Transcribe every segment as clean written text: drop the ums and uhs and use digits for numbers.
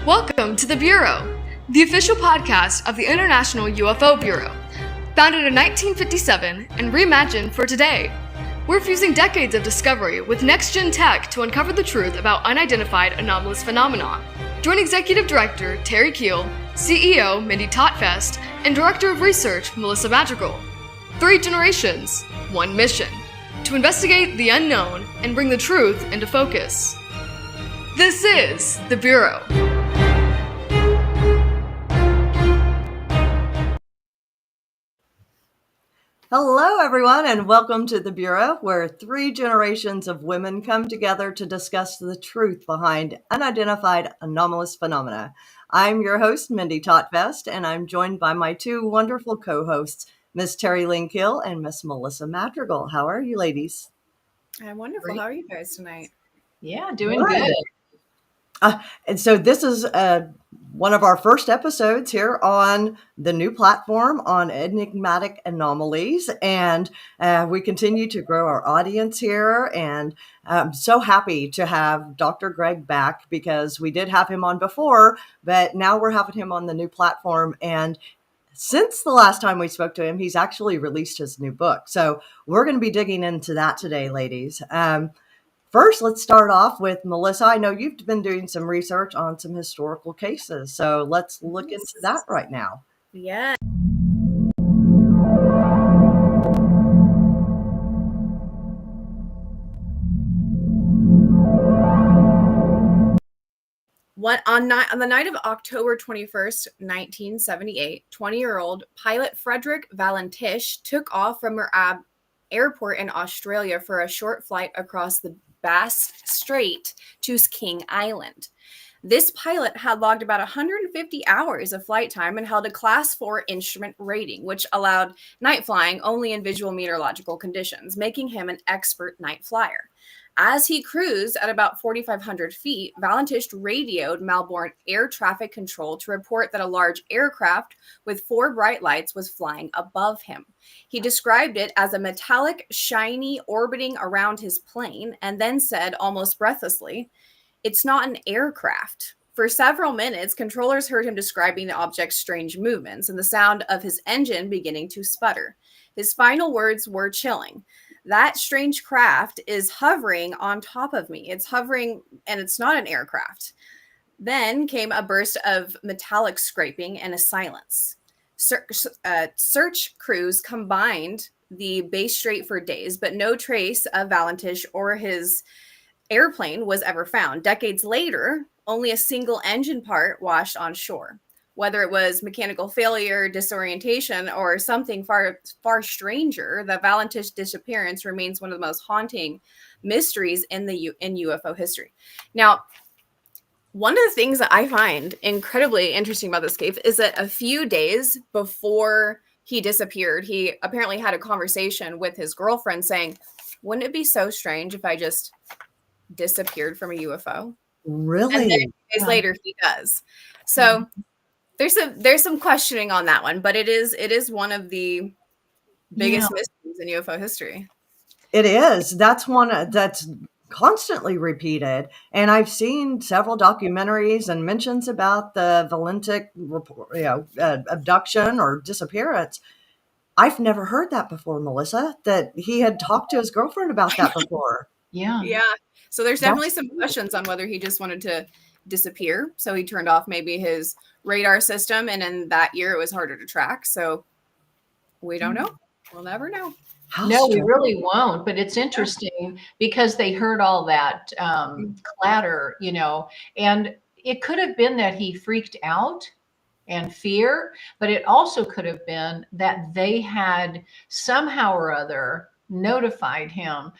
Welcome to The Bureau, the official podcast of the International UFO Bureau. Founded in 1957 and reimagined for today, we're fusing decades of discovery with next-gen tech to uncover the truth about unidentified anomalous phenomena. Join Executive Director Terry Keel, CEO Mindy Totfest, and Director of Research Melissa Madrigal. 3 generations, 1 mission: to investigate the unknown and bring the truth into focus. This is The Bureau. Hello, everyone, and welcome to The Bureau, where 3 generations of women come together to discuss the truth behind unidentified anomalous phenomena. I'm your host, Mindy Totfest, and I'm joined by my 2 wonderful co-hosts, Miss Terry Lynn Kill and Miss Melissa Madrigal. How are you, ladies? I'm wonderful. Great. How are you guys tonight? Yeah, doing good. And so this is one of our first episodes here on the new platform on enigmatic anomalies. And we continue to grow our audience here. And I'm so happy to have Dr. Greg back, because we did have him on before, but now we're having him on the new platform. And since the last time we spoke to him, he's actually released his new book. So we're going to be digging into that today, ladies. First, let's start off with Melissa. I know you've been doing some research on some historical cases, so let's look into that right now. Yeah. On the night of October 21st, 1978, 20-year-old pilot Frederick Valentish took off from her airport in Australia for a short flight across the Bass Strait to King Island. This pilot had logged about 150 hours of flight time and held a Class 4 instrument rating, which allowed night flying only in visual meteorological conditions, making him an expert night flyer. As he cruised at about 4,500 feet, Valentish radioed Melbourne Air Traffic Control to report that a large aircraft with 4 bright lights was flying above him. He described it as a metallic, shiny orbiting around his plane, and then said almost breathlessly, "It's not an aircraft." For several minutes, controllers heard him describing the object's strange movements and the sound of his engine beginning to sputter. His final words were chilling. "That strange craft is hovering on top of me. It's hovering, and it's not an aircraft." Then came a burst of metallic scraping and a silence. Search crews combined the Bass Strait for days, but no trace of Valentish or his airplane was ever found. Decades later, only a single engine part washed on shore. Whether it was mechanical failure, disorientation, or something far, far stranger, the Valentish disappearance remains one of the most haunting mysteries in UFO history. Now, one of the things that I find incredibly interesting about this case is that a few days before he disappeared, he apparently had a conversation with his girlfriend saying, "Wouldn't it be so strange if I just disappeared from a UFO?" Really? And then days later, he does. So there's some questioning on that one, but it is one of the biggest mysteries in UFO history. It is. That's one that's constantly repeated. And I've seen several documentaries and mentions about the Valentish abduction or disappearance. I've never heard that before, Melissa, that he had talked to his girlfriend about that before. Yeah. So there's definitely some questions on whether he just wanted to disappear. So he turned off maybe his radar system, and in that year it was harder to track. So we don't know. We'll never know. No, we really won't. But it's interesting because they heard all that clatter, and it could have been that he freaked out and fear, but it also could have been that they had somehow or other notified him.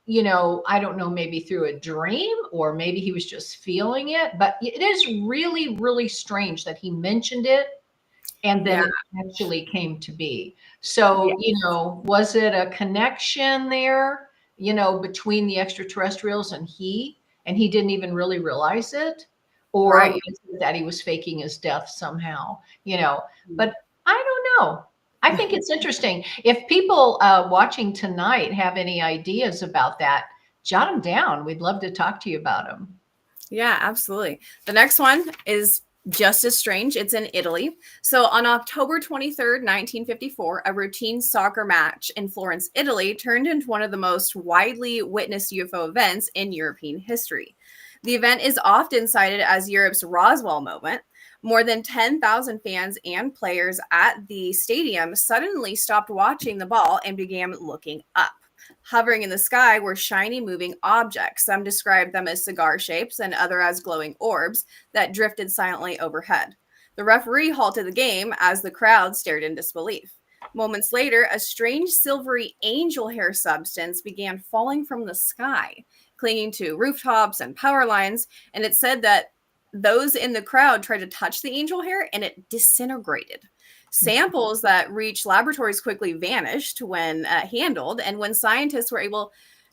I don't know, maybe through a dream, or maybe he was just feeling it. But it is really, really strange that he mentioned it and then it actually came to be. So, was it a connection there, between the extraterrestrials and he didn't even really realize it? Or was it that he was faking his death somehow, but I don't know. I think it's interesting. If people watching tonight have any ideas about that, jot them down. We'd love to talk to you about them. Yeah, absolutely. The next one is just as strange. It's in Italy. So on October 23rd, 1954, a routine soccer match in Florence, Italy turned into one of the most widely witnessed UFO events in European history. The event is often cited as Europe's Roswell moment. More than 10,000 fans and players at the stadium suddenly stopped watching the ball and began looking up. Hovering in the sky were shiny moving objects. Some described them as cigar shapes and other as glowing orbs that drifted silently overhead. The referee halted the game as the crowd stared in disbelief. Moments later, a strange silvery angel hair substance began falling from the sky, clinging to rooftops and power lines, and it said that those in the crowd tried to touch the angel hair and it disintegrated. Samples that reached laboratories quickly vanished when handled, and when scientists were able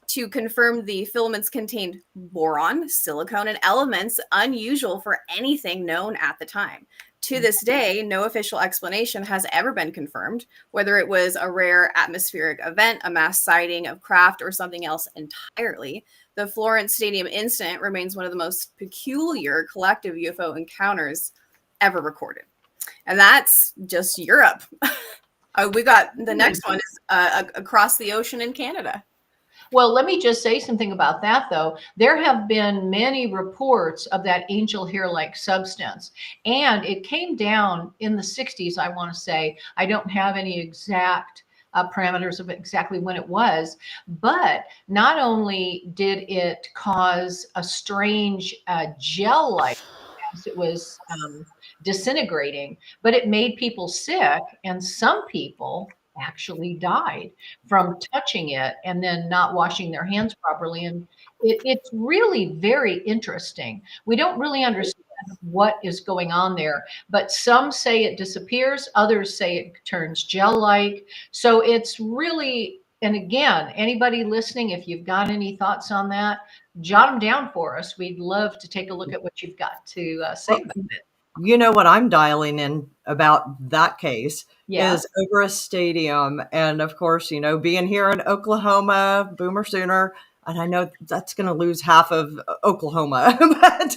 to confirm the filaments contained boron, silicon, and elements unusual for anything known at the time. To this day, no official explanation has ever been confirmed, whether it was a rare atmospheric event, a mass sighting of craft, or something else entirely. The Florence Stadium incident remains one of the most peculiar collective UFO encounters ever recorded. And that's just Europe. We got the next one is across the ocean in Canada. Well, let me just say something about that, though. There have been many reports of that angel hair-like substance, and it came down in the 60s, I want to say. I don't have any exact parameters of exactly when it was, but not only did it cause a strange gel-like as it was disintegrating, but it made people sick, and some people actually died from touching it and then not washing their hands properly. And it's really very interesting. We don't really understand what is going on there, but some say it disappears, others say it turns gel-like. So it's really, and again, anybody listening, if you've got any thoughts on that, jot them down for us. We'd love to take a look at what you've got to say Well, about it. you know what I'm dialing in about that case Yeah. is over a stadium. And of course, you know, being here in Oklahoma, Boomer Sooner, and I know that's going to lose half of Oklahoma, but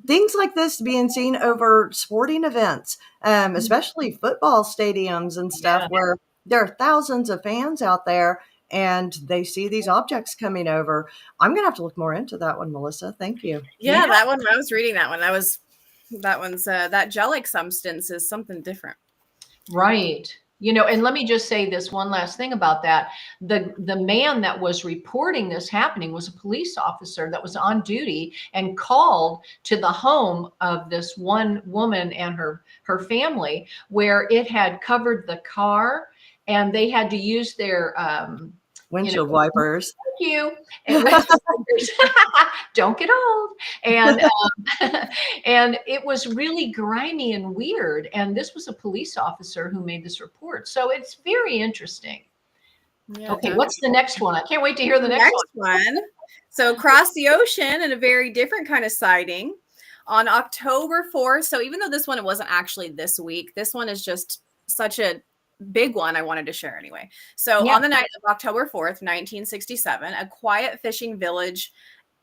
things like this being seen over sporting events, especially football stadiums and stuff, Yeah. where there are thousands of fans out there and they see these objects coming over. I'm going to have to look more into that one, Melissa. Thank you. Yeah, that one. I was reading that one. That gel-like substance is something different. Right. You know, and let me just say this one last thing about that. The man that was reporting this happening was a police officer that was on duty and called to the home of this one woman and her family, where it had covered the car and they had to use their Windshield wipers. thank you. And don't get old. And and it was really grimy and weird. And this was a police officer who made this report. So it's very interesting. Yeah, Okay, what's the next one? I can't wait to hear the next one. So across the ocean in a very different kind of sighting on October 4th. So even though this one, it wasn't actually this week, this one is just such a big one I wanted to share anyway. So on the night of October 4th, 1967, a quiet fishing village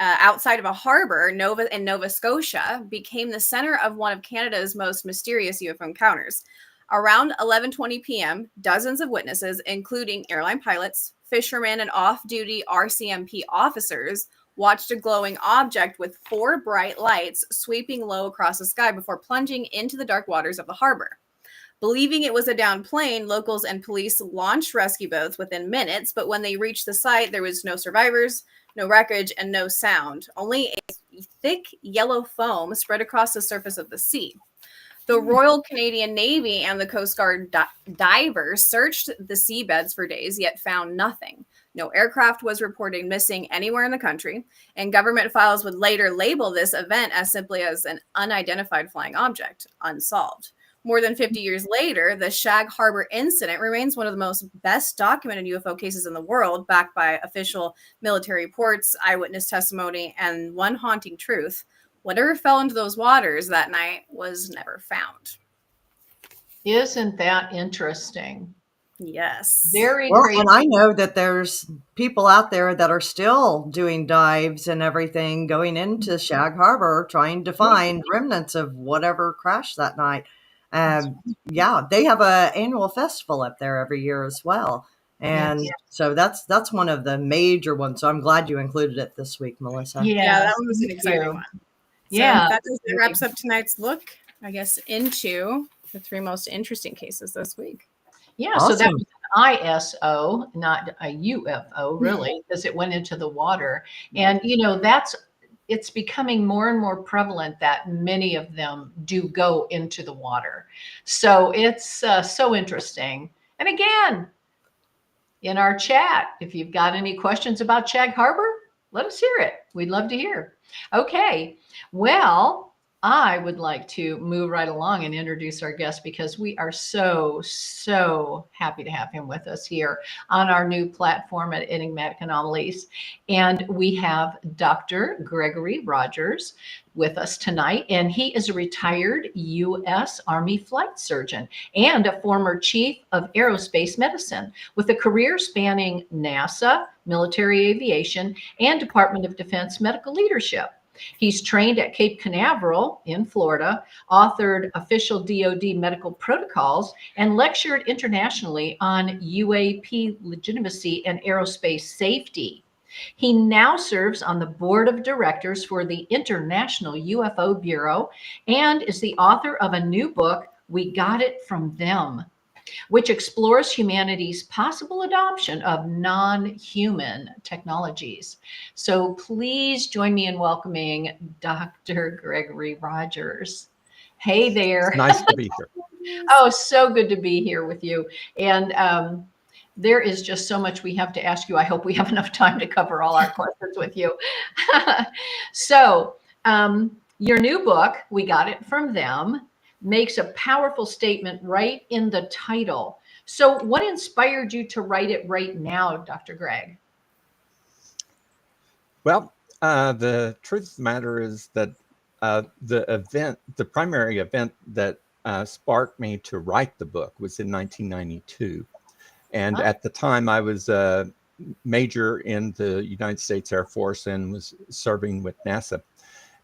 outside of a harbor in Nova Scotia became the center of one of Canada's most mysterious UFO encounters. Around 11:20 p.m., dozens of witnesses, including airline pilots, fishermen, and off-duty RCMP officers, watched a glowing object with 4 bright lights sweeping low across the sky before plunging into the dark waters of the harbor. Believing it was a downed plane, locals and police launched rescue boats within minutes, but when they reached the site, there was no survivors, no wreckage, and no sound. Only a thick yellow foam spread across the surface of the sea. The Royal Canadian Navy and the Coast Guard divers searched the seabeds for days, yet found nothing. No aircraft was reported missing anywhere in the country, and government files would later label this event as simply as an unidentified flying object, unsolved. More than 50 years later, the Shag Harbor incident remains one of the most best documented UFO cases in the world, backed by official military reports, eyewitness testimony, and one haunting truth. Whatever fell into those waters that night was never found. Isn't that interesting? Yes. Very Well, crazy. and I know that there's people out there that are still doing dives and everything, going into Shag Harbor, trying to find remnants of whatever crashed that night. Yeah, they have a annual festival up there every year as well. And Yes. so that's one of the major ones. So I'm glad you included it this week, Melissa. Yeah, that Yes, one was an me exciting too. one. So Yeah. that wraps up tonight's look, I guess, into the 3 most interesting cases this week. Yeah, so that Awesome. was an ISO, not a UFO, really, because it went into the water. And it's becoming more and more prevalent that many of them do go into the water. So it's so interesting. And again, in our chat, if you've got any questions about Shag Harbor, let us hear it. We'd love to hear. Okay, well, I would like to move right along and introduce our guest because we are so happy to have him with us here on our new platform at Enigmatic Anomalies. And we have Dr. Gregory Rogers with us tonight, and he is a retired U.S. Army flight surgeon and a former chief of aerospace medicine with a career spanning NASA, military aviation, and Department of Defense medical leadership. He's trained at Cape Canaveral in Florida, authored official DoD medical protocols, and lectured internationally on UAP legitimacy and aerospace safety. He now serves on the board of directors for the International UFO Bureau and is the author of a new book, We Got It From Them, which explores humanity's possible adoption of non-human technologies. So please join me in welcoming Dr. Gregory Rogers. Hey there. It's nice to be here. Oh, so good to be here with you. And there is just so much we have to ask you. I hope we have enough time to cover all our questions with you. So your new book, We Got It From Them, makes a powerful statement right in the title. So what inspired you to write it right now, Dr. Greg? Well, the truth of the matter is that the primary event that sparked me to write the book was in 1992. And at the time I was a major in the United States Air Force and was serving with NASA.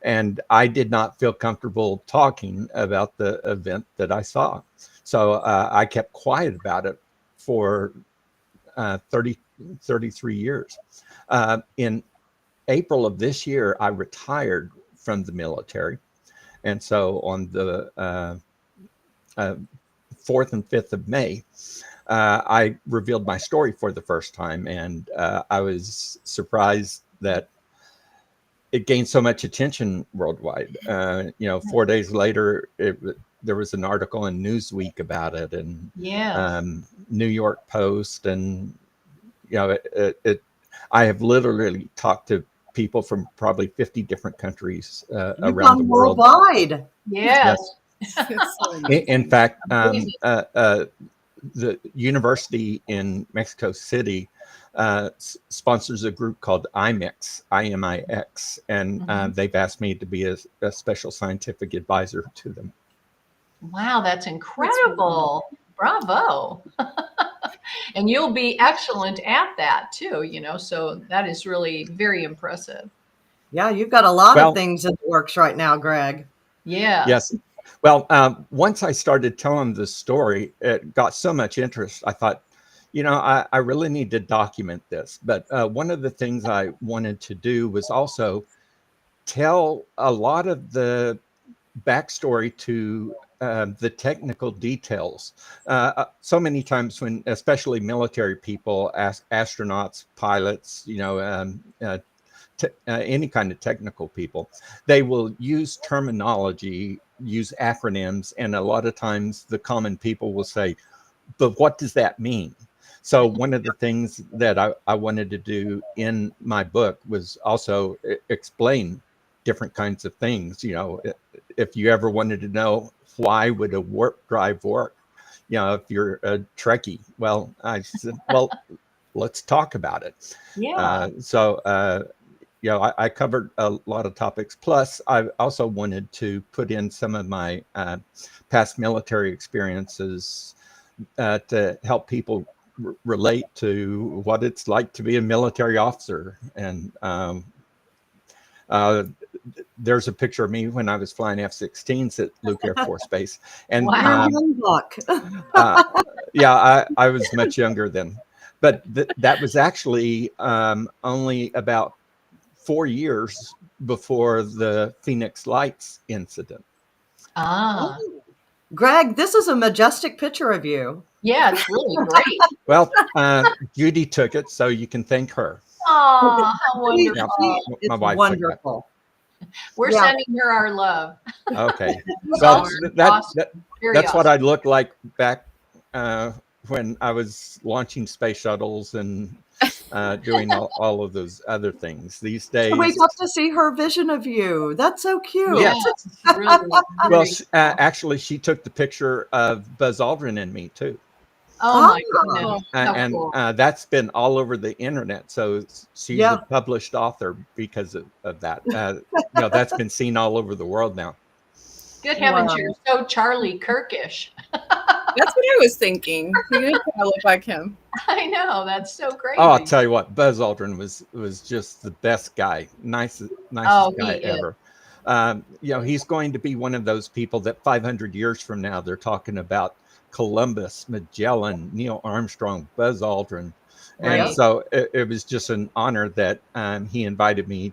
And I did not feel comfortable talking about the event that I saw. So I kept quiet about it for 33 years. In April of this year, I retired from the military. And so on the 4th and 5th of May, I revealed my story for the first time. And I was surprised that it gained so much attention worldwide. 4 days later, there was an article in Newsweek about it, and New York Post, and I have literally talked to people from probably 50 different countries around the world. Worldwide. Yes. In fact, the university in Mexico City sponsors a group called IMIX, IMIX, and they've asked me to be a special scientific advisor to them. Wow, that's incredible. Bravo. And you'll be excellent at that too, so that is really very impressive. Yeah, you've got a lot of things in the works right now, Greg. Yeah. Yes. Well, once I started telling the story, it got so much interest. I thought, I really need to document this. But one of the things I wanted to do was also tell a lot of the backstory to the technical details. So many times when, especially military people, ask astronauts, pilots, any kind of technical people, they will use terminology, use acronyms, and a lot of times the common people will say, but what does that mean? So one of the things that I wanted to do in my book was also explain different kinds of things. If you ever wanted to know why would a warp drive work, if you're a Trekkie, well, I said, well, let's talk about it. Yeah. I covered a lot of topics. Plus, I also wanted to put in some of my past military experiences to help people relate to what it's like to be a military officer. And there's a picture of me when I was flying F-16s at Luke Air Force Base. And Wow. Young buck. yeah, I was much younger then. But that was actually only about 4 years before the Phoenix Lights incident. Ah, Greg, this is a majestic picture of you. yeah, it's really great. Well, Judy took it, so you can thank her. Oh, how She- wonderful. It's My wife took that. wonderful. We're Yeah. sending her our love. Okay. She's Well, awesome. Very that's what awesome. I looked like back when I was launching space shuttles and doing all of those other things. These days, So we got to see her vision of you. That's so cute. Yeah. Yes, really, well, very actually, she took the picture of Buzz Aldrin and me too. oh my Oh. goodness. How And cool. that's been all over the internet. So she's Yeah. a published author because of that. That's been seen all over the world now. Good heavens, Wow. you're so Charlie Kirkish. That's what I was thinking. You did kind of look like him. I know, that's so crazy. Oh, I'll tell you what, Buzz Aldrin was just the best guy, nicest Oh, guy he is. ever. He's going to be one of those people that 500 years from now they're talking about Columbus, Magellan, Neil Armstrong, Buzz Aldrin, and Right. so it was just an honor that he invited me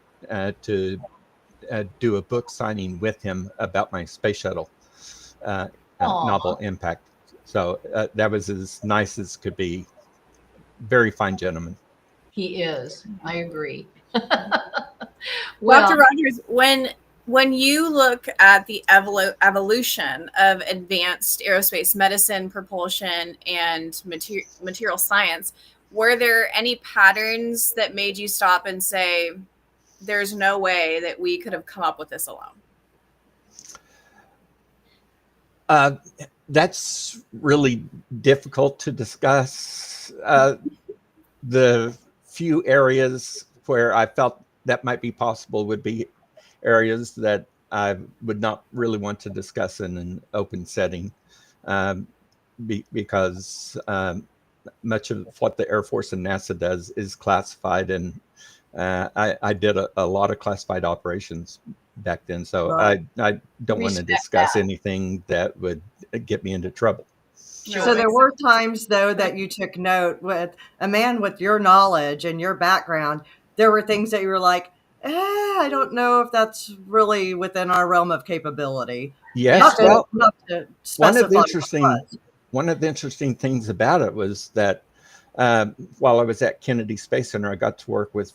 to do a book signing with him about my space shuttle novel Impact. So that was as nice as could be. Very fine gentleman. He is. I agree. Dr. Rogers, when you look at the evolution of advanced aerospace medicine, propulsion, and material science, were there any patterns that made you stop and say, there's no way that we could have come up with this alone? That's really difficult to discuss. The few areas where I felt that might be possible would be areas that I would not really want to discuss in an open setting because much of what the Air Force and NASA does is classified, and I did a lot of classified operations back then, so Right. I don't want to Respect discuss that. anything that would get me into trouble. Sure. So there were times, though, that you took note with a man with your knowledge and your background. There were things that you were like, I don't know if that's really within our realm of capability. Yes, well, Not to one of specify the what interesting things about it was that while I was at Kennedy Space Center, I got to work with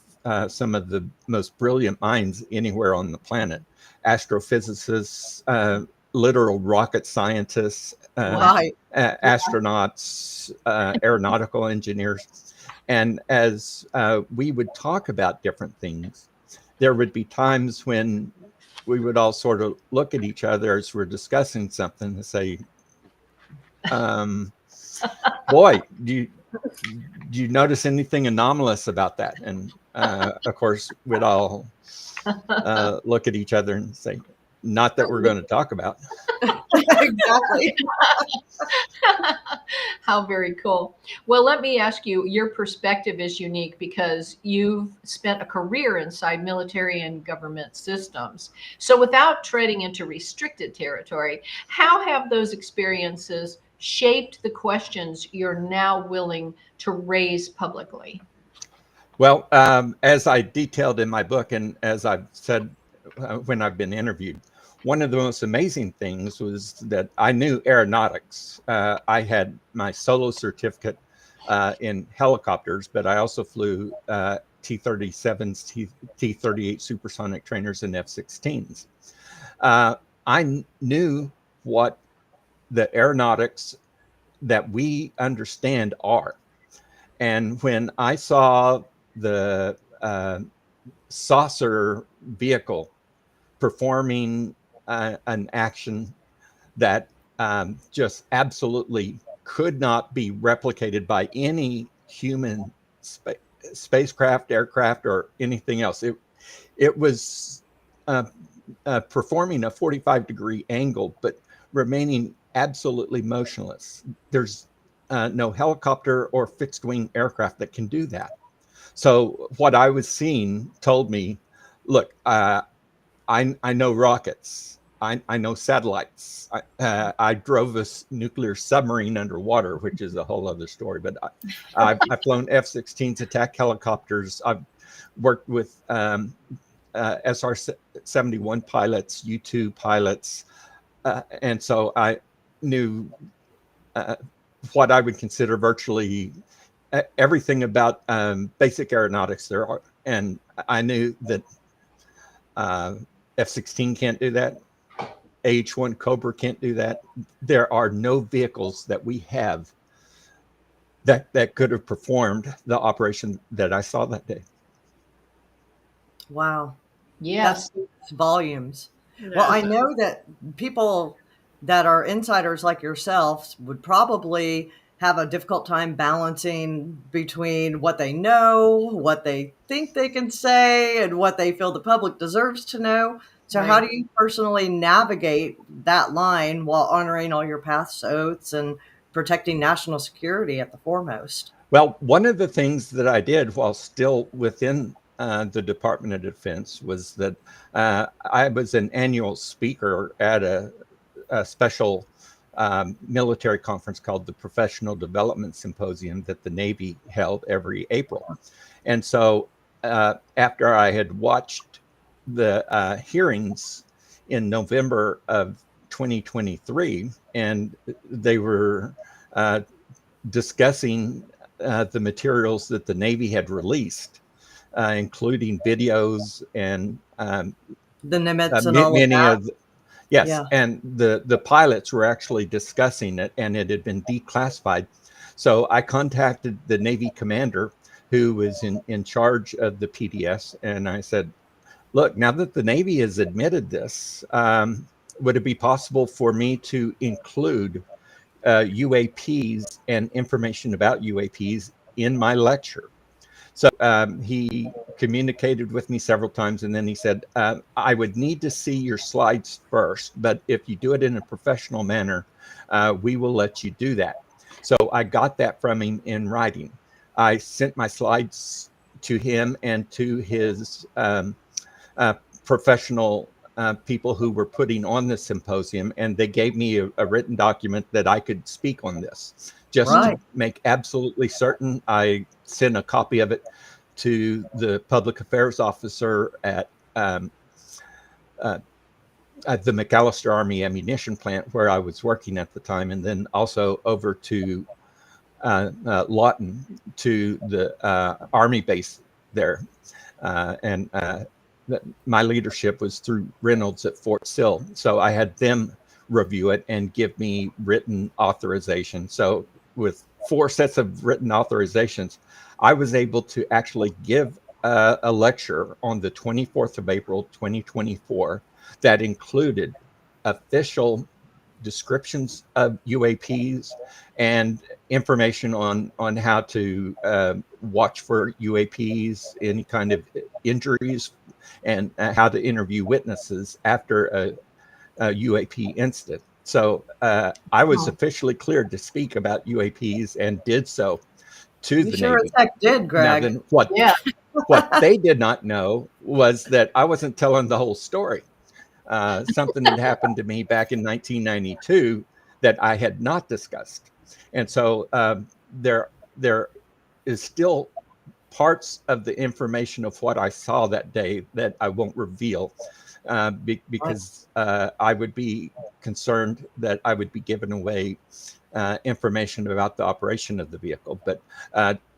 some of the most brilliant minds anywhere on the planet: astrophysicists, literal rocket scientists, Right. astronauts, aeronautical engineers. And as we would talk about different things, there would be times when we would all sort of look at each other as we're discussing something and say, boy, do you notice anything anomalous about that? And of course, we'd all look at each other and say, not that we're going to talk about. Exactly. How very cool. Well, let me ask you, your perspective is unique because you've spent a career inside military and government systems. So without treading into restricted territory, how have those experiences shaped the questions you're now willing to raise publicly? Well, as I detailed in my book, and as I've said when I've been interviewed, one of the most amazing things was that I knew aeronautics. I had my solo certificate in helicopters, but I also flew T-37s, T-38 supersonic trainers, and F-16s. I knew what the aeronautics that we understand are. And when I saw the saucer vehicle performing an action that just absolutely could not be replicated by any human spacecraft, aircraft, or anything else. It was performing a 45-degree angle, but remaining absolutely motionless. There's no helicopter or fixed wing aircraft that can do that. So what I was seeing told me, look, I know rockets. I know satellites. I drove a nuclear submarine underwater, which is a whole other story. But I've flown F-16s, attack helicopters. I've worked with SR-71 pilots, U-2 pilots. And so I knew what I would consider virtually everything about basic aeronautics there are. And I knew that F-16 can't do that. AH-1 Cobra can't do that. There are no vehicles that we have that could have performed the operation that I saw that day. Wow. Yes. That's volumes. Yeah. Well, I know that people that are insiders like yourselves would probably have a difficult time balancing between what they know, what they think they can say, and what they feel the public deserves to know. So how Right. do you personally navigate that line while honoring all your past oaths and protecting national security at the foremost? Well, one of the things that I did while still within the Department of Defense was that I was an annual speaker at a special military conference called the Professional Development Symposium that the Navy held every April. And so after I had watched the hearings in November of 2023, and they were discussing the materials that the Navy had released, including videos and The Nimitz and all of many that. of the, yes, Yeah. and the pilots were actually discussing it, and it had been declassified. So I contacted the Navy commander who was in charge of the PDS, and I said, look, now that the Navy has admitted this, would it be possible for me to include UAPs and information about UAPs in my lecture? So he communicated with me several times, and then he said, I would need to see your slides first, but if you do it in a professional manner, we will let you do that. So I got that from him in writing. I sent my slides to him and to his professional people who were putting on the symposium, and they gave me a written document that I could speak on this. Just Right. to make absolutely certain, I sent a copy of it to the public affairs officer at the McAllister Army ammunition plant where I was working at the time, and then also over to Lawton, to the Army base there. And my leadership was through Reynolds at Fort Sill. So I had them review it and give me written authorization. So with 4 sets of written authorizations, I was able to actually give a lecture on the 24th of April, 2024, that included official descriptions of UAPs and information on how to watch for UAPs, any kind of injuries, and how to interview witnesses after a UAP incident. So I was officially cleared to speak about UAPs and did so to You the sure as Navy. heck did, Now, Greg. then what they did not know was that I wasn't telling the whole story. Something had happened to me back in 1992 that I had not discussed. And so there is still parts of the information of what I saw that day that I won't reveal because I would be concerned that I would be giving away information about the operation of the vehicle. But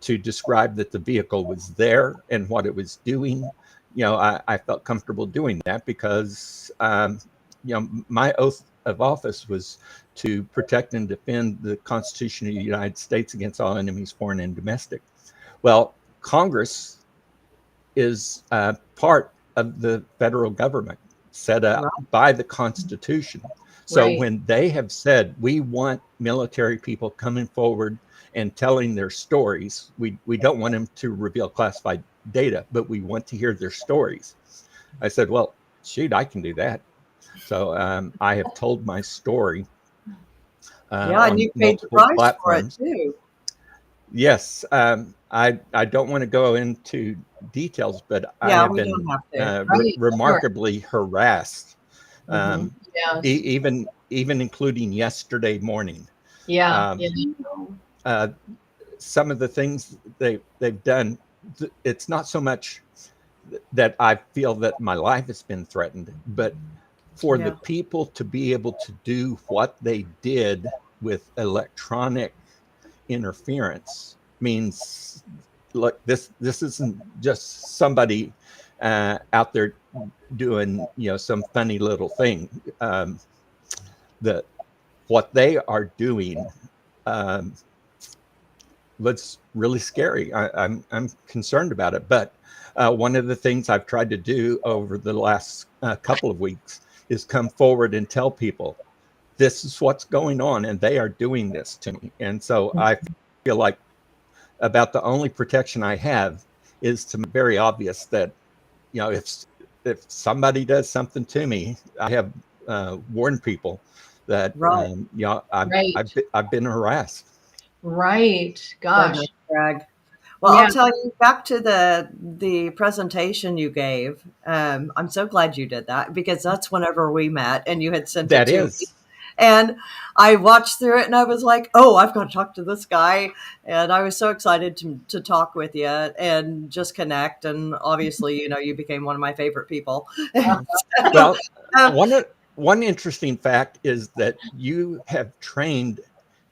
to describe that the vehicle was there and what it was doing, I felt comfortable doing that because, my oath of office was to protect and defend the Constitution of the United States against all enemies, foreign and domestic. Well, Congress is part of the federal government set up by the Constitution. So when they have said, we want military people coming forward and telling their stories, we don't want them to reveal classified data, but we want to hear their stories. I said, well, shoot, I can do that. So I have told my story Yeah, and on you paid the multiple price for it platforms. too. Yes, I don't want to go into details, but I Yeah, have we been don't have to. Right. Sure. remarkably harassed, Mhm. Yes. even including yesterday morning. Yeah. Um, Yeah. uh, some of the things they've done, it's not so much that I feel that my life has been threatened, but for the Yeah. people to be able to do what they did with electronic interference means, look, this isn't just somebody out there doing some funny little thing. The What they are doing um, was really scary. I'm concerned about it. But one of the things I've tried to do over the last couple of weeks is come forward and tell people this is what's going on, and they are doing this to me. And so I feel like about the only protection I have is to make it very obvious that if somebody does something to me, I have warned people that Right. I've been harassed. Right. Goodness, Gosh. Greg. Well, Yeah. I'll tell you, back to the presentation you gave. I'm so glad you did that, because that's whenever we met and you had sent it That to me. is. And I watched through it and I was like, oh, I've got to talk to this guy. And I was so excited to talk with you and just connect. And obviously, you became one of my favorite people. So, Well, um, one interesting fact is that you have trained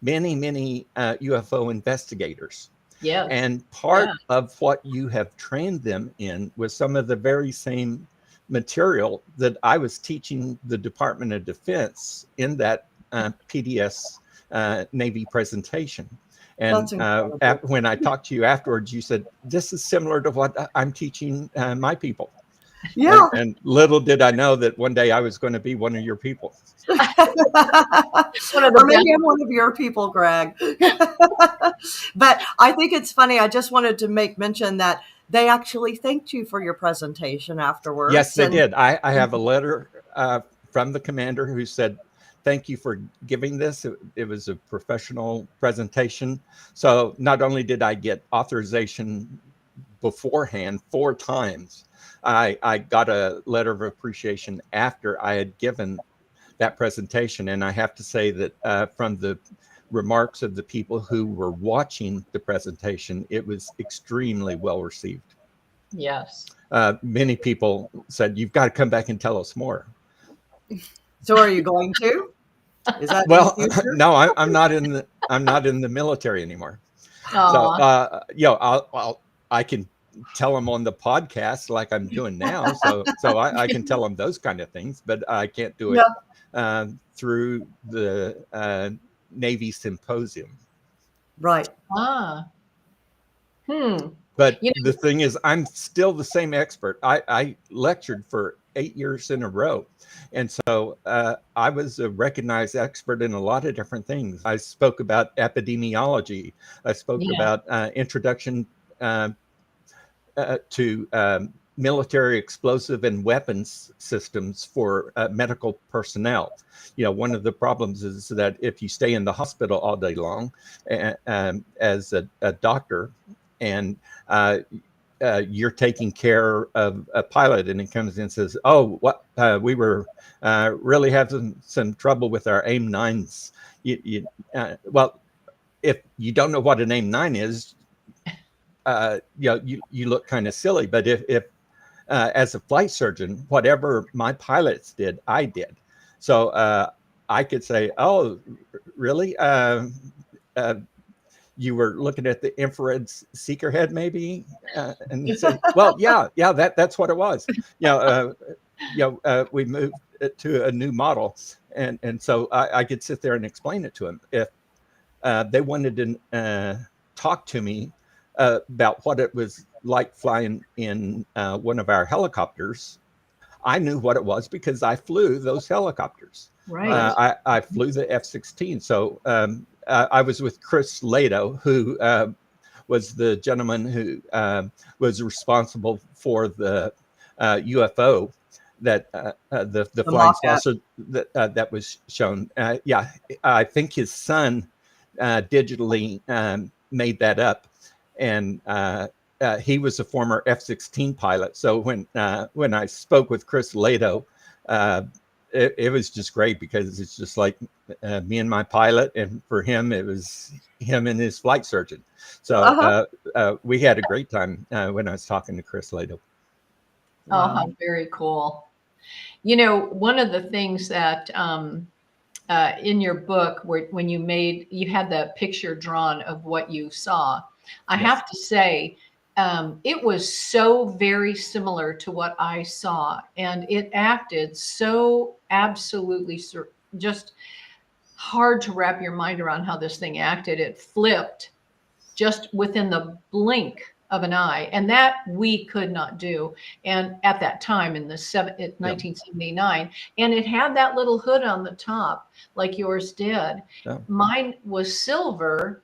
many UFO investigators. Yes. And Yeah. part of what you have trained them in was some of the very same material that I was teaching the Department of Defense in that PDS Navy presentation. that's And incredible. when I talked to you afterwards, you said, this is similar to what I'm teaching my people. Yeah. And little did I know that one day I was going to be one of your people. Or One of the best. maybe I'm one of your people, Greg. But I think it's funny. I just wanted to make mention that they actually thanked you for your presentation Yes, afterwards. they And did. I have a letter from the commander who said, thank you for giving this. It was a professional presentation. So not only did I get authorization beforehand 4 times, I got a letter of appreciation after I had given that presentation. And I have to say that from the remarks of the people who were watching the presentation, it was extremely well received. Yes. Many people said, you've got to come back and tell us more. so are you going to? Is that in the Well, future? no, I'm not in the military anymore. So, Aw. I can tell them on the podcast like I'm doing now. So I can tell them those kind of things, but I can't do it Yeah. through the Navy symposium. Right. Ah. Hmm. But You the thing is, I'm still the same expert. I lectured for 8 years in a row. And so I was a recognized expert in a lot of different things. I spoke about epidemiology. I spoke Yeah. about introduction to military explosive and weapons systems for medical personnel. One of the problems is that if you stay in the hospital all day long as a doctor, and you're taking care of a pilot, and he comes in and says, oh, what we were really having some trouble with our AIM-9s. Well, if you don't know what an AIM-9 is, you look kind of silly. But if as a flight surgeon, whatever my pilots did, I did. So I could say, oh, really? You were looking at the infrared seeker head, maybe, and you say, "Well, yeah, that's what it was." We moved it to a new model, and so I could sit there and explain it to him. If they wanted to talk to me about what it was like flying in one of our helicopters, I knew what it was because I flew those helicopters. Right. I flew the F-16. So I was with Chris Lado, who was the gentleman who was responsible for the UFO the The flying mock-up. saucer that was shown. Yeah, I think his son digitally made that up, and he was a former F-16 pilot. So when I spoke with Chris Lato, it was just great, because it's just like me and my pilot, and for him it was him and his flight surgeon. So we had a great time when I was talking to Chris Lato. Oh, Wow. how very cool. You know, one of the things that in your book, when you had the picture drawn of what you saw, I Yes. have to say, it was so very similar to what I saw, and it acted so absolutely just hard to wrap your mind around how this thing acted. It flipped just within the blink of an eye, and that we could not do. And at that time in 1979, and it had that little hood on the top like yours did. Yeah. Mine was silver,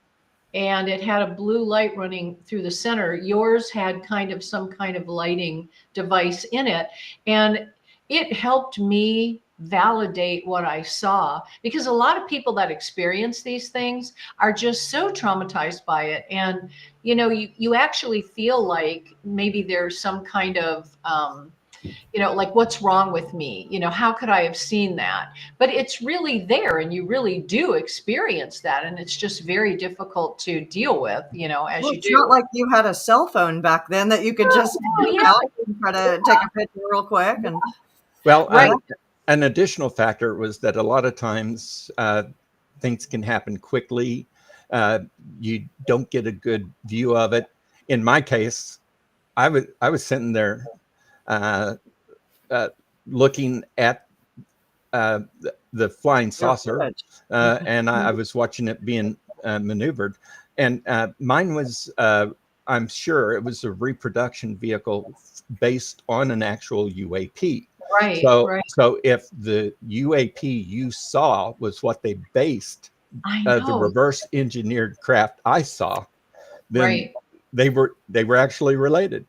and it had a blue light running through the center. Yours had some kind of lighting device in it, and it helped me validate what I saw, because a lot of people that experience these things are just so traumatized by it. And you actually feel like maybe there's some kind of like, what's wrong with me? How could I have seen that? But it's really there, and you really do experience that, and it's just very difficult to deal with, as Well, you it's do. not like you had a cell phone back then that you could just Oh, get yeah. out and try to take a picture real quick. And Well, Right. an additional factor was that a lot of times things can happen quickly. You don't get a good view of it. In my case, I was sitting there looking at the flying saucer, and I was watching it being maneuvered. And mine was, I'm sure it was a reproduction vehicle based on an actual UAP. Right. So if the UAP you saw was what they based I the know. reverse engineered craft I saw, then Right. they were actually related.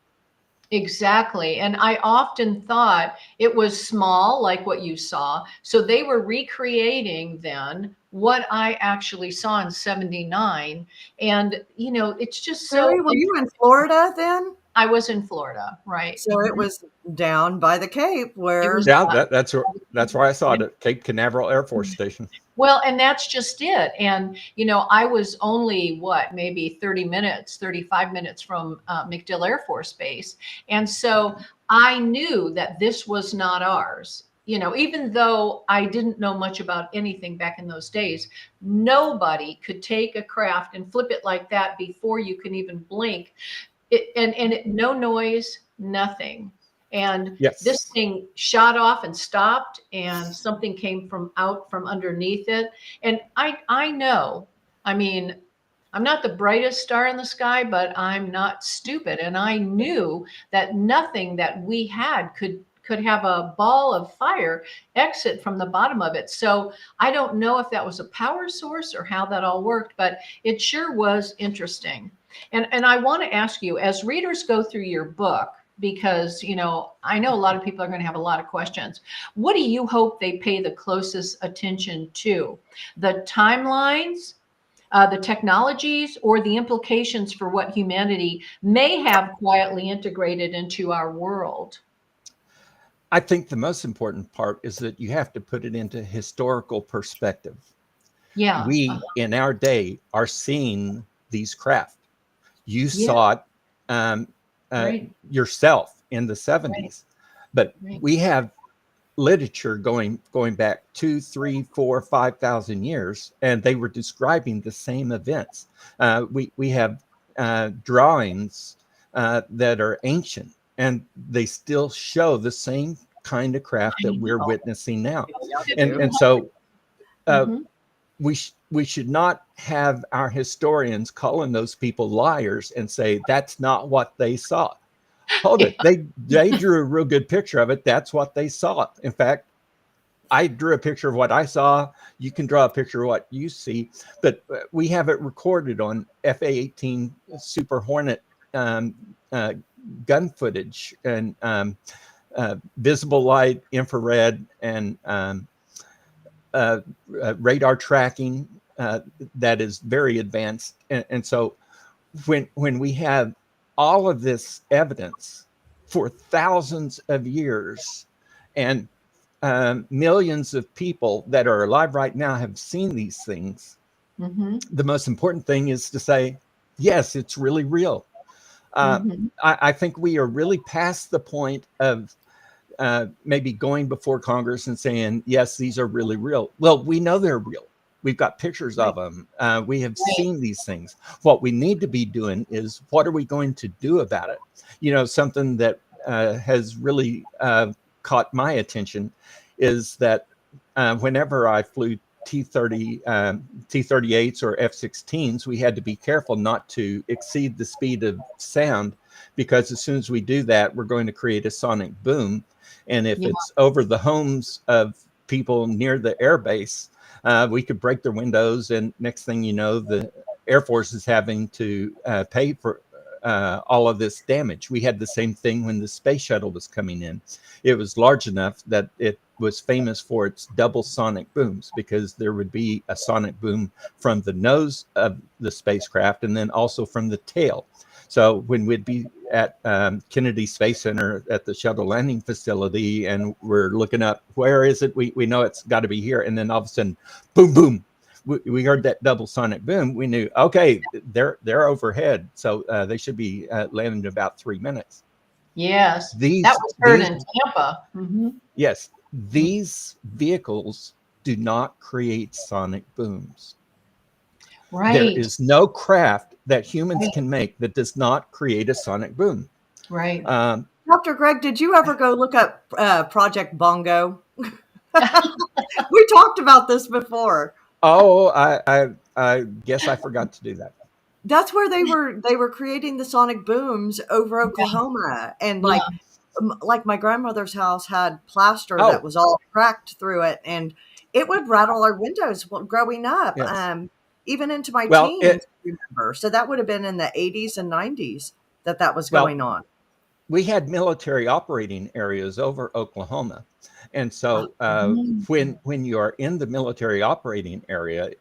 Exactly. And I often thought it was small, like what you saw. So they were recreating then what I actually saw in 79. And, it's just so Terry, were you in Florida then? I was in Florida, right? So it was down by the Cape It where was Yeah, that's where I saw it, at Cape Canaveral Air Force Station. Well, and that's just it. And, I was only maybe 30 minutes, 35 minutes from MacDill Air Force Base. And so I knew that this was not ours. Even though I didn't know much about anything back in those days, nobody could take a craft and flip it like that before you can even blink. No noise, nothing. And Yes. this thing shot off and stopped, and something came from underneath it. And I know, I mean, I'm not the brightest star in the sky, but I'm not stupid. And I knew that nothing that we had could have a ball of fire exit from the bottom of it. So I don't know if that was a power source or how that all worked, but it sure was interesting. And I want to ask you, as readers go through your book, because I know a lot of people are going to have a lot of questions. What do you hope they pay the closest attention to? The timelines, the technologies, or the implications for what humanity may have quietly integrated into our world? I think the most important part is that you have to put it into historical perspective. Yeah. We, in our day, are seeing these craft. You Yeah. saw it Right. yourself in the 70s, but Right. we have literature going back 2, 3, 4, 5,000 years, and they were describing the same events. We have drawings that are ancient, and they still show the same kind of craft that we're witnessing now. And so Mhm. we should not have our historians calling those people liars and say that's not what they saw. Hold it. They drew a real good picture of it. That's what they saw. In fact, I drew a picture of what I saw. You can draw a picture of what you see, but we have it recorded on FA-18 Super Hornet gun footage, and visible light, infrared, and radar tracking that is very advanced. And so when we have all of this evidence for thousands of years, and millions of people that are alive right now have seen these things, the most important thing is to say, yes, it's really real. I think we are really past the point of maybe going before Congress and saying, yes, these are really real. Well, we know they're real. We've got pictures of them. We have seen these things. What we need to be doing is, what are we going to do about it? You know, something that has really caught my attention is that whenever I flew T-38s or F-16s, we had to be careful not to exceed the speed of sound, because as soon as we do that, we're going to create a sonic boom. And if it's over the homes of people near the air base, we could break their windows, and next thing you know, the Air Force is having to pay for all of this damage. We had the same thing when the space shuttle was coming in. It was large enough that it was famous for its double sonic booms, because there would be a sonic boom from the nose of the spacecraft and then also from the tail. So when we'd be at Kennedy Space Center at the shuttle landing facility, and we're looking up, where is it? We know it's got to be here. And then all of a sudden, boom, boom. We heard that double sonic boom. We knew, okay, they're overhead. So they should be landing in about 3 minutes. Yes, that was heard in Tampa. Yes, these vehicles do not create sonic booms. Right. There is no craft that humans can make that does not create a sonic boom. Right. Dr. Greg, did you ever go look up Project Bongo? We talked about this before. Oh, I guess I forgot to do that. That's where they were creating the sonic booms over Oklahoma, and like my grandmother's house had plaster that was all cracked through it, and it would rattle our windows growing up. Yes. Even into my teens, remember. So that would have been in the 80s and 90s that was going on. We had military operating areas over Oklahoma. And so when you are in the military operating area,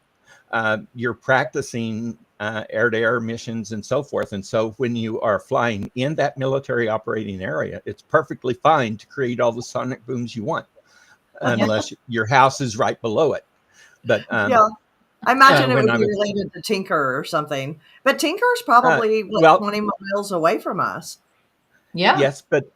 you're practicing air-to-air missions and so forth. And so when you are flying in that military operating area, it's perfectly fine to create all the sonic booms you want, unless your house is right below it. But I imagine it would be related to Tinker or something. But Tinker's probably 20 miles away from us. Yeah. Yes, but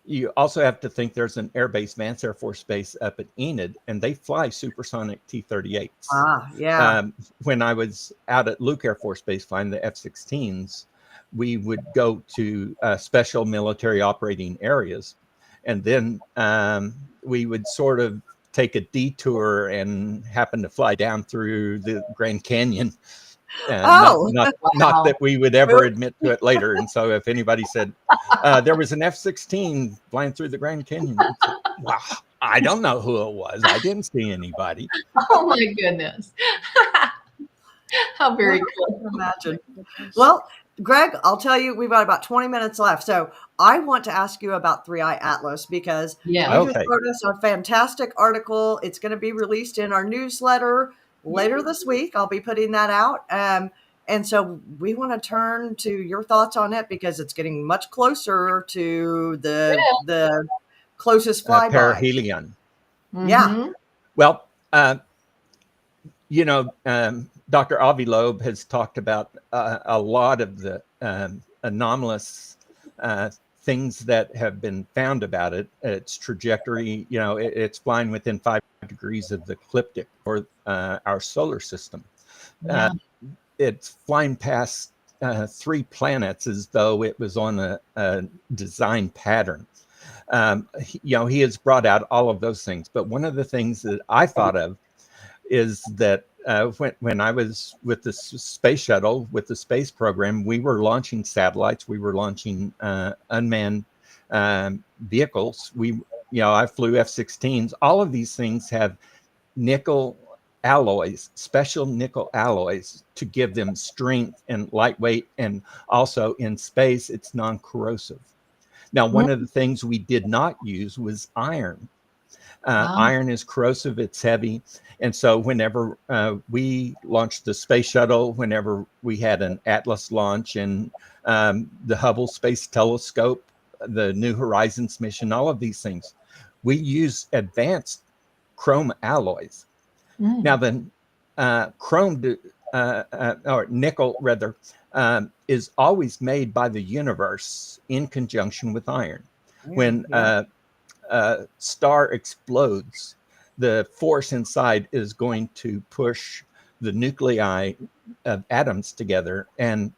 you also have to think there's an air base, Vance Air Force Base up at Enid, and they fly supersonic T-38s. When I was out at Luke Air Force Base flying the F-16s, we would go to special military operating areas, and then we would sort of take a detour and happen to fly down through the Grand Canyon. Not that we would ever admit to it later. And so if anybody said there was an F-16 flying through the Grand Canyon, wow, I don't know who it was. I didn't see anybody. Oh my goodness. How very cool. Imagine. Well, Greg, I'll tell you, we've got about 20 minutes left. So I want to ask you about 3i Atlas, because you just wrote us a fantastic article. It's going to be released in our newsletter later this week. I'll be putting that out. And so we want to turn to your thoughts on it, because it's getting much closer to the closest flyby. Perihelion. Yeah. Well, Dr. Avi Loeb has talked about a lot of the anomalous things that have been found about it. Its trajectory, it's flying within 5 degrees of the ecliptic, or our solar system. It's flying past 3 planets as though it was on a design pattern. He has brought out all of those things. But one of the things that I thought of is that when I was with the space shuttle, with the space program, we were launching satellites. We were launching unmanned vehicles. I flew F-16s. All of these things have nickel alloys, special nickel alloys, to give them strength and lightweight, and also in space it's non-corrosive. Now, one of the things we did not use was iron. Iron is corrosive, it's heavy. And so whenever we launched the space shuttle, whenever we had an Atlas launch and the Hubble Space Telescope, the New Horizons mission, all of these things, we use advanced chrome alloys. Now then, chrome, or nickel rather, is always made by the universe in conjunction with iron. When star explodes, the force inside is going to push the nuclei of atoms together. And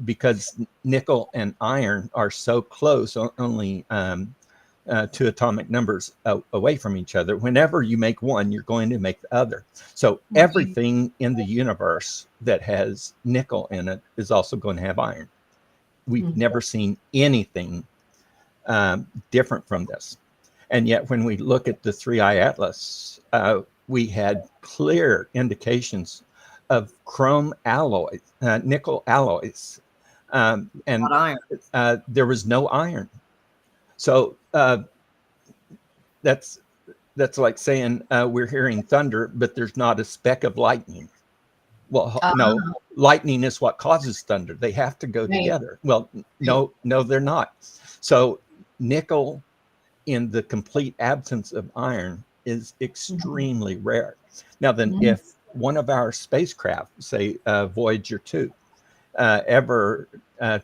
because nickel and iron are so close, only 2 atomic numbers away from each other, whenever you make one, you're going to make the other. So everything in the universe that has nickel in it is also going to have iron. We've never seen anything different from this. And yet when we look at the 3I Atlas, we had clear indications of chrome alloys, nickel alloys, and there was no iron. So that's like saying we're hearing thunder, but there's not a speck of lightning. Well, no, lightning is what causes thunder. They have to go together. Well, no, they're not. So nickel in the complete absence of iron is extremely rare. Now then, if one of our spacecraft, say Voyager 2, ever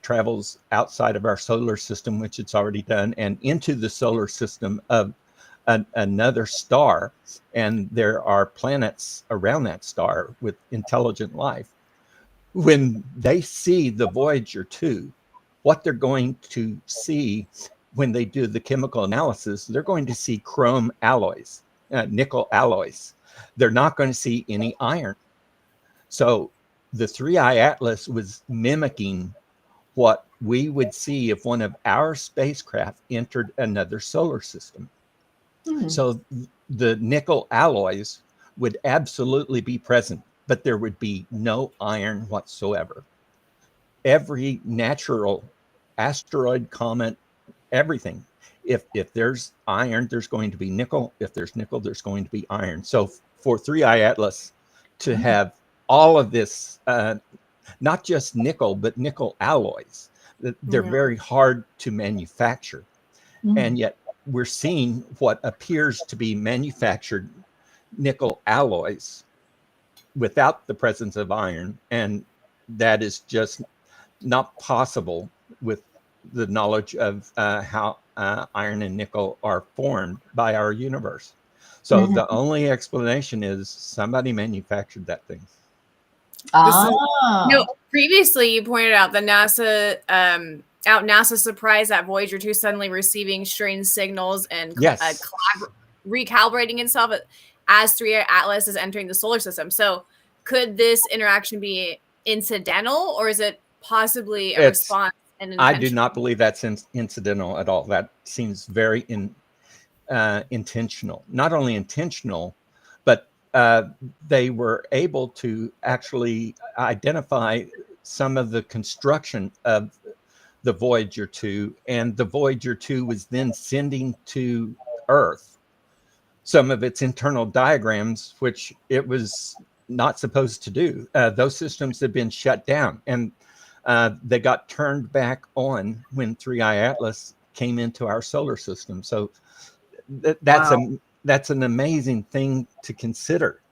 travels outside of our solar system, which it's already done, and into the solar system of another star, and there are planets around that star with intelligent life, when they see the Voyager 2, what they're going to see when they do the chemical analysis, they're going to see chrome alloys, nickel alloys. They're not going to see any iron. So the 3I Atlas was mimicking what we would see if one of our spacecraft entered another solar system. So the nickel alloys would absolutely be present, but there would be no iron whatsoever. Every natural asteroid, comet, everything, if there's iron, there's going to be nickel. If there's nickel, there's going to be iron. So for 3I Atlas to have all of this, not just nickel, but nickel alloys, they're very hard to manufacture. And yet we're seeing what appears to be manufactured nickel alloys without the presence of iron. And that is just not possible with the knowledge of how iron and nickel are formed by our universe. So the only explanation is somebody manufactured that thing. Previously you pointed out the NASA surprise that Voyager 2 suddenly receiving strange signals and recalibrating itself as 3I Atlas is entering the solar system. So could this interaction be incidental, or is it possibly a response? I do not believe that's incidental at all. That seems very intentional. Not only intentional, but they were able to actually identify some of the construction of the Voyager 2, and the Voyager 2 was then sending to Earth some of its internal diagrams, which it was not supposed to do. Those systems had been shut down, and they got turned back on when 3I Atlas came into our solar system. So that's an amazing thing to consider.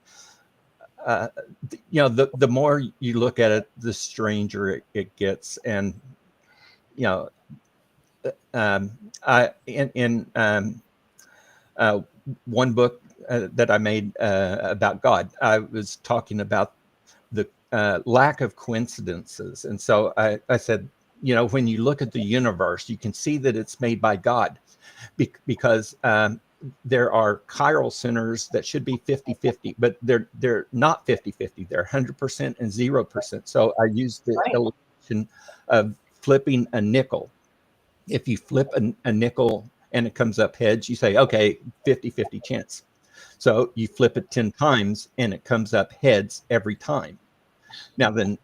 The more you look at it, the stranger it gets. And one book that I made about God, I was talking about the lack of coincidences. And so I said, when you look at the universe, you can see that it's made by God because there are chiral centers that should be 50-50, but they're not 50-50. They're 100% and 0%. So I used the illustration of flipping a nickel. If you flip a nickel and it comes up heads, you say, okay, 50-50 chance. So you flip it 10 times and it comes up heads every time. Now then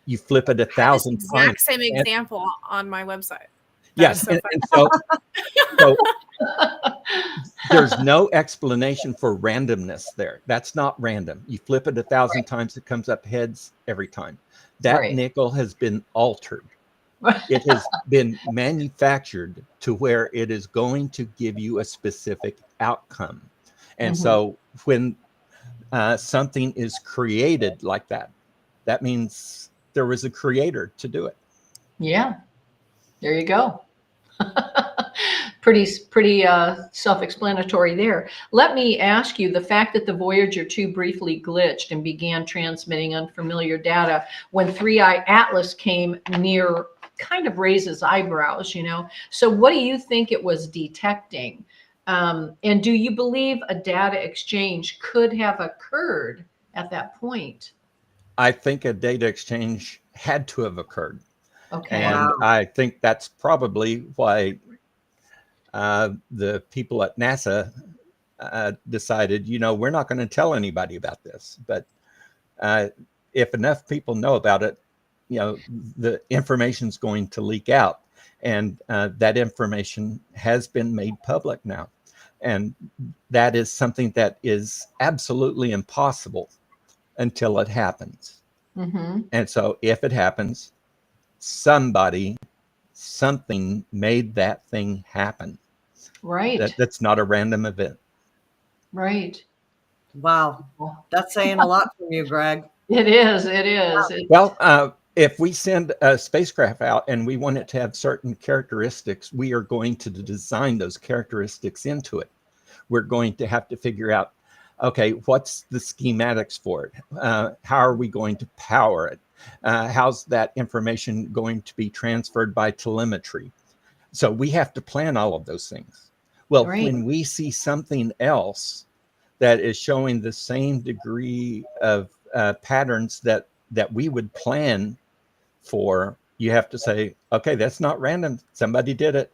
you flip it 1,000 times. Exact same example on my website. That is Yes, so funny. and so there's no explanation for randomness there. That's not random. You flip it 1,000 times, it comes up heads every time. That Right. nickel has been altered. It has been manufactured to where it is going to give you a specific outcome. And so when something is created like that, that means there was a creator to do it. Yeah, there you go. Pretty self-explanatory there. Let me ask you, the fact that the Voyager 2 briefly glitched and began transmitting unfamiliar data when 3i Atlas came near kind of raises eyebrows, you know. So what do you think it was detecting? And do you believe a data exchange could have occurred at that point? I think a data exchange had to have occurred. Okay. And Wow. I think that's probably why the people at NASA decided, we're not going to tell anybody about this. But if enough people know about it, the information's going to leak out. And that information has been made public now. And that is something that is absolutely impossible until it happens. Mm-hmm. And so if it happens, something made that thing happen. Right. That's not a random event. Right. Wow. That's saying a lot from you, Greg. It is. It is. Well, if we send a spacecraft out and we want it to have certain characteristics, we are going to design those characteristics into it. We're going to have to figure out, okay, what's the schematics for it? How are we going to power it? How's that information going to be transferred by telemetry? So we have to plan all of those things. Well, Right. when we see something else that is showing the same degree of patterns that we would plan for, you have to say, okay, that's not random. Somebody did it.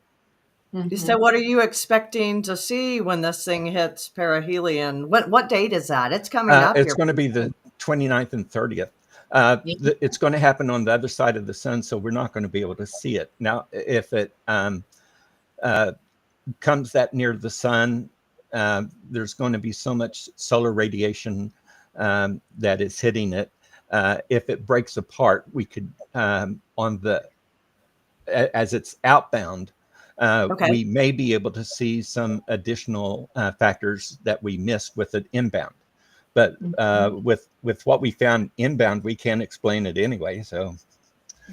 Mhm. So what are you expecting to see when this thing hits perihelion? What date is that? It's coming up It's here. going to be the 29th and 30th. Yeah. It's going to happen on the other side of the sun, so we're not going to be able to see it. Now, if it comes that near the sun, there's going to be so much solar radiation that is hitting it. If it breaks apart, we could, as it's outbound, Okay. we may be able to see some additional factors that we missed with it inbound. But with what we found inbound, we can't explain it anyway. So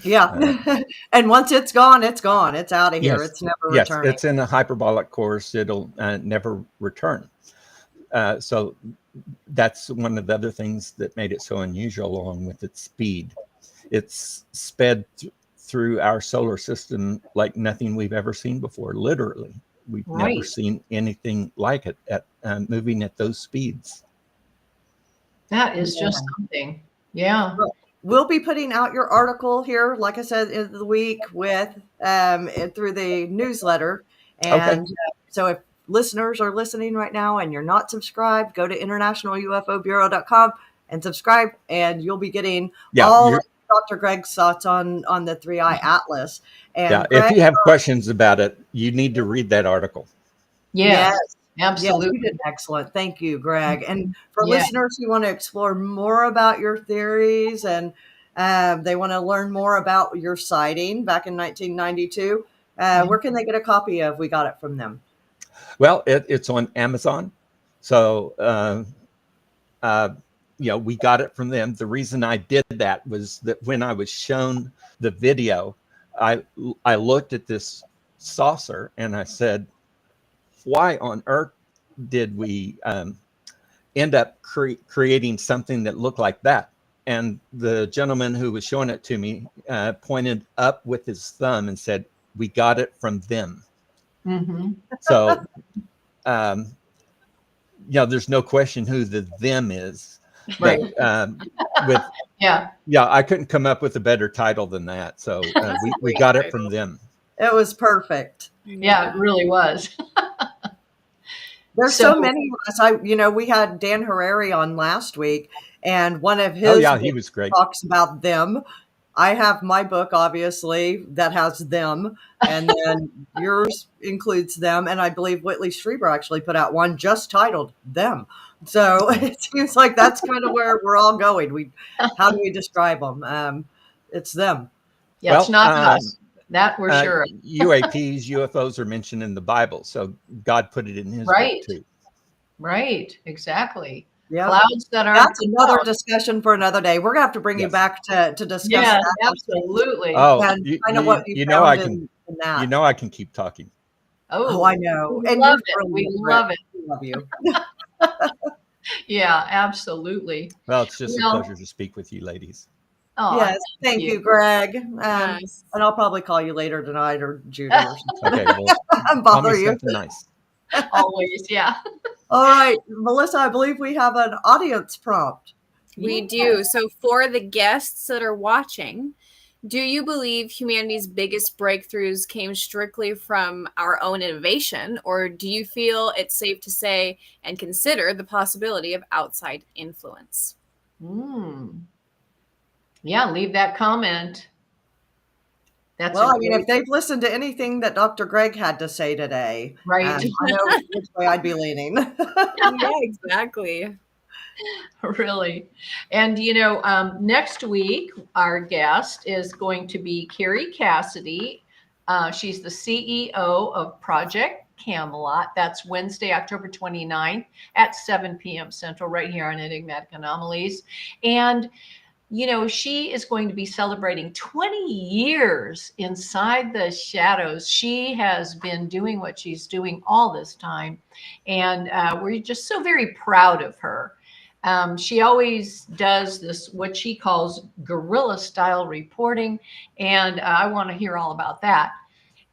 Yeah. And once it's gone, it's gone. It's out of here. yes, It's never yes, returning. it's in a hyperbolic course. It'll never return. So that's one of the other things that made it so unusual, along with its speed. It's sped through our solar system like nothing we've ever seen before. Literally, we've never Right. seen anything like it at moving at those speeds. That is just something. Yeah. We'll be putting out your article here, like I said, in the week with through the newsletter. Okay. And so if listeners are listening right now and you're not subscribed, go to internationalUFObureau.com and subscribe, and you'll be getting Yeah, all of Dr. Greg's thoughts on the 3i Atlas. And yeah. Greg, If you have questions about it, you need to read that article. Yes. yes, Absolutely. you did excellent. Thank you, Greg. And for Yeah. listeners who want to explore more about your theories and they want to learn more about your sighting back in 1992, where can they get a copy of We Got It From Them? Well, it's on Amazon. So, we got it from them. The reason I did that was that when I was shown the video, I looked at this saucer and I said, why on earth did we end up creating something that looked like that? And the gentleman who was showing it to me pointed up with his thumb and said, we got it from them. Mm-hmm. So, there's no question who the them is. Right. But Yeah. I couldn't come up with a better title than that. So we got it from them. It was perfect. Yeah, it really was. There's so many of us. We had Dan Harari on last week, and one of his He was great. talks about them. I have my book, obviously, that has them, and then yours includes them. And I believe Whitley Strieber actually put out one just titled "Them." So it seems like that's kind of where we're all going. How do we describe them? It's them. Yeah, it's Well, not us. That we're sure of. UAPs, UFOs are mentioned in the Bible, so God put it in His book Right. too. Right. Exactly. Yeah, Clouds that aren't that's another clouds. discussion for another day. We're gonna have to bring you Yes. back to discuss Yeah, that absolutely. Oh, and kind of what you found in that. I can keep talking. Oh, I Oh, know, we and love you're it. We brilliant, Brett. love it. We love you. Yeah, absolutely. Well, it's just a Well, pleasure to speak with you, ladies. oh, Yes, thank you, Greg. Yes. And I'll probably call you later tonight or Judy or something Okay, well, and call me bother you. something nice. always. Yeah. All right, Melissa, I believe we have an audience prompt. We Yeah. do. So, for the guests that are watching, do you believe humanity's biggest breakthroughs came strictly from our own innovation, or do you feel it's safe to say and consider the possibility of outside influence? Yeah, leave that comment. That's Well, a I mean, if great, they've listened to anything that Dr. Greg had to say today, right. I know which way I'd be leaning. Yeah, exactly. Really. And, next week, our guest is going to be Carrie Cassidy. She's the CEO of Project Camelot. That's Wednesday, October 29th at 7 p.m. Central, right here on Enigmatic Anomalies. And she is going to be celebrating 20 years inside the shadows. She has been doing what she's doing all this time. And we're just so very proud of her. She always does this, what she calls guerrilla style reporting. And I want to hear all about that.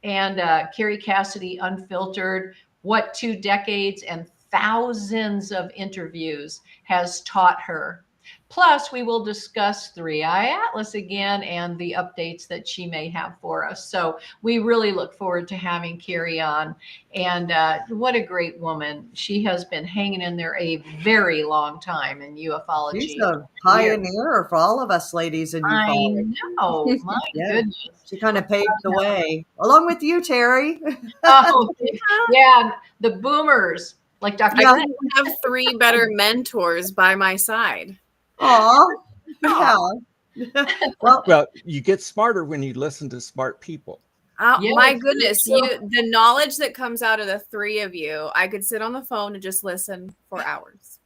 And Carrie Cassidy, Unfiltered, what 2 decades and thousands of interviews has taught her. Plus, we will discuss 3i Atlas again and the updates that she may have for us. So we really look forward to having Carrie on. And what a great woman. She has been hanging in there a very long time in She's ufology. a pioneer for all of us ladies in I ufology. know. My Yeah, goodness. she kind of paved the way, along with you, Terry. Oh, yeah. The boomers, like Dr. I Yeah. couldn't have three better mentors by my side. Aw, yeah. Well, Well, you get smarter when you listen to smart people. Oh, my Yes, goodness, true. the knowledge that comes out of the three of you, I could sit on the phone and just listen for hours.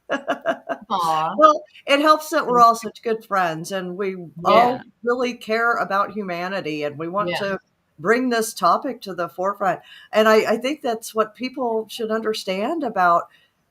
Aw. well, it helps that we're all such good friends and we all Yeah. really care about humanity and we want Yeah. to bring this topic to the forefront. And I think that's what people should understand about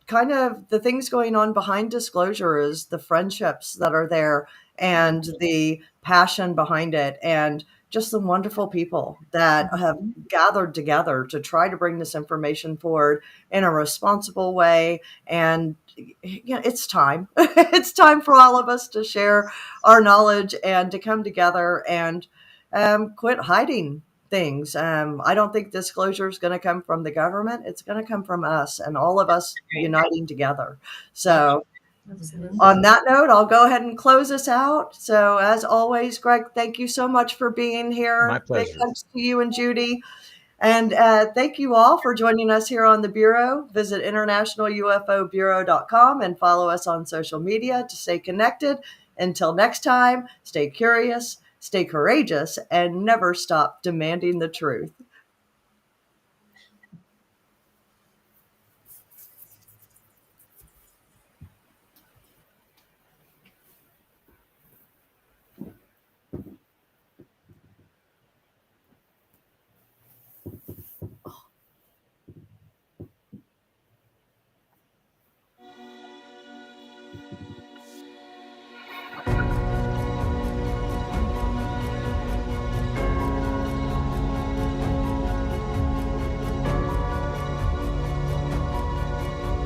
kind of the things going on behind disclosure is the friendships that are there and the passion behind it and just the wonderful people that have gathered together to try to bring this information forward in a responsible way. And it's time. It's time for all of us to share our knowledge and to come together and quit hiding things. I don't think disclosure is going to come from the government. It's going to come from us and all of us uniting together. So on that note, I'll go ahead and close us out. So as always, Greg, thank you so much for being here. My Big pleasure. thanks to you and Judy. And thank you all for joining us here on the Bureau. Visit internationalUFObureau.com and follow us on social media to stay connected. Until next time, stay curious, stay courageous, and never stop demanding the truth.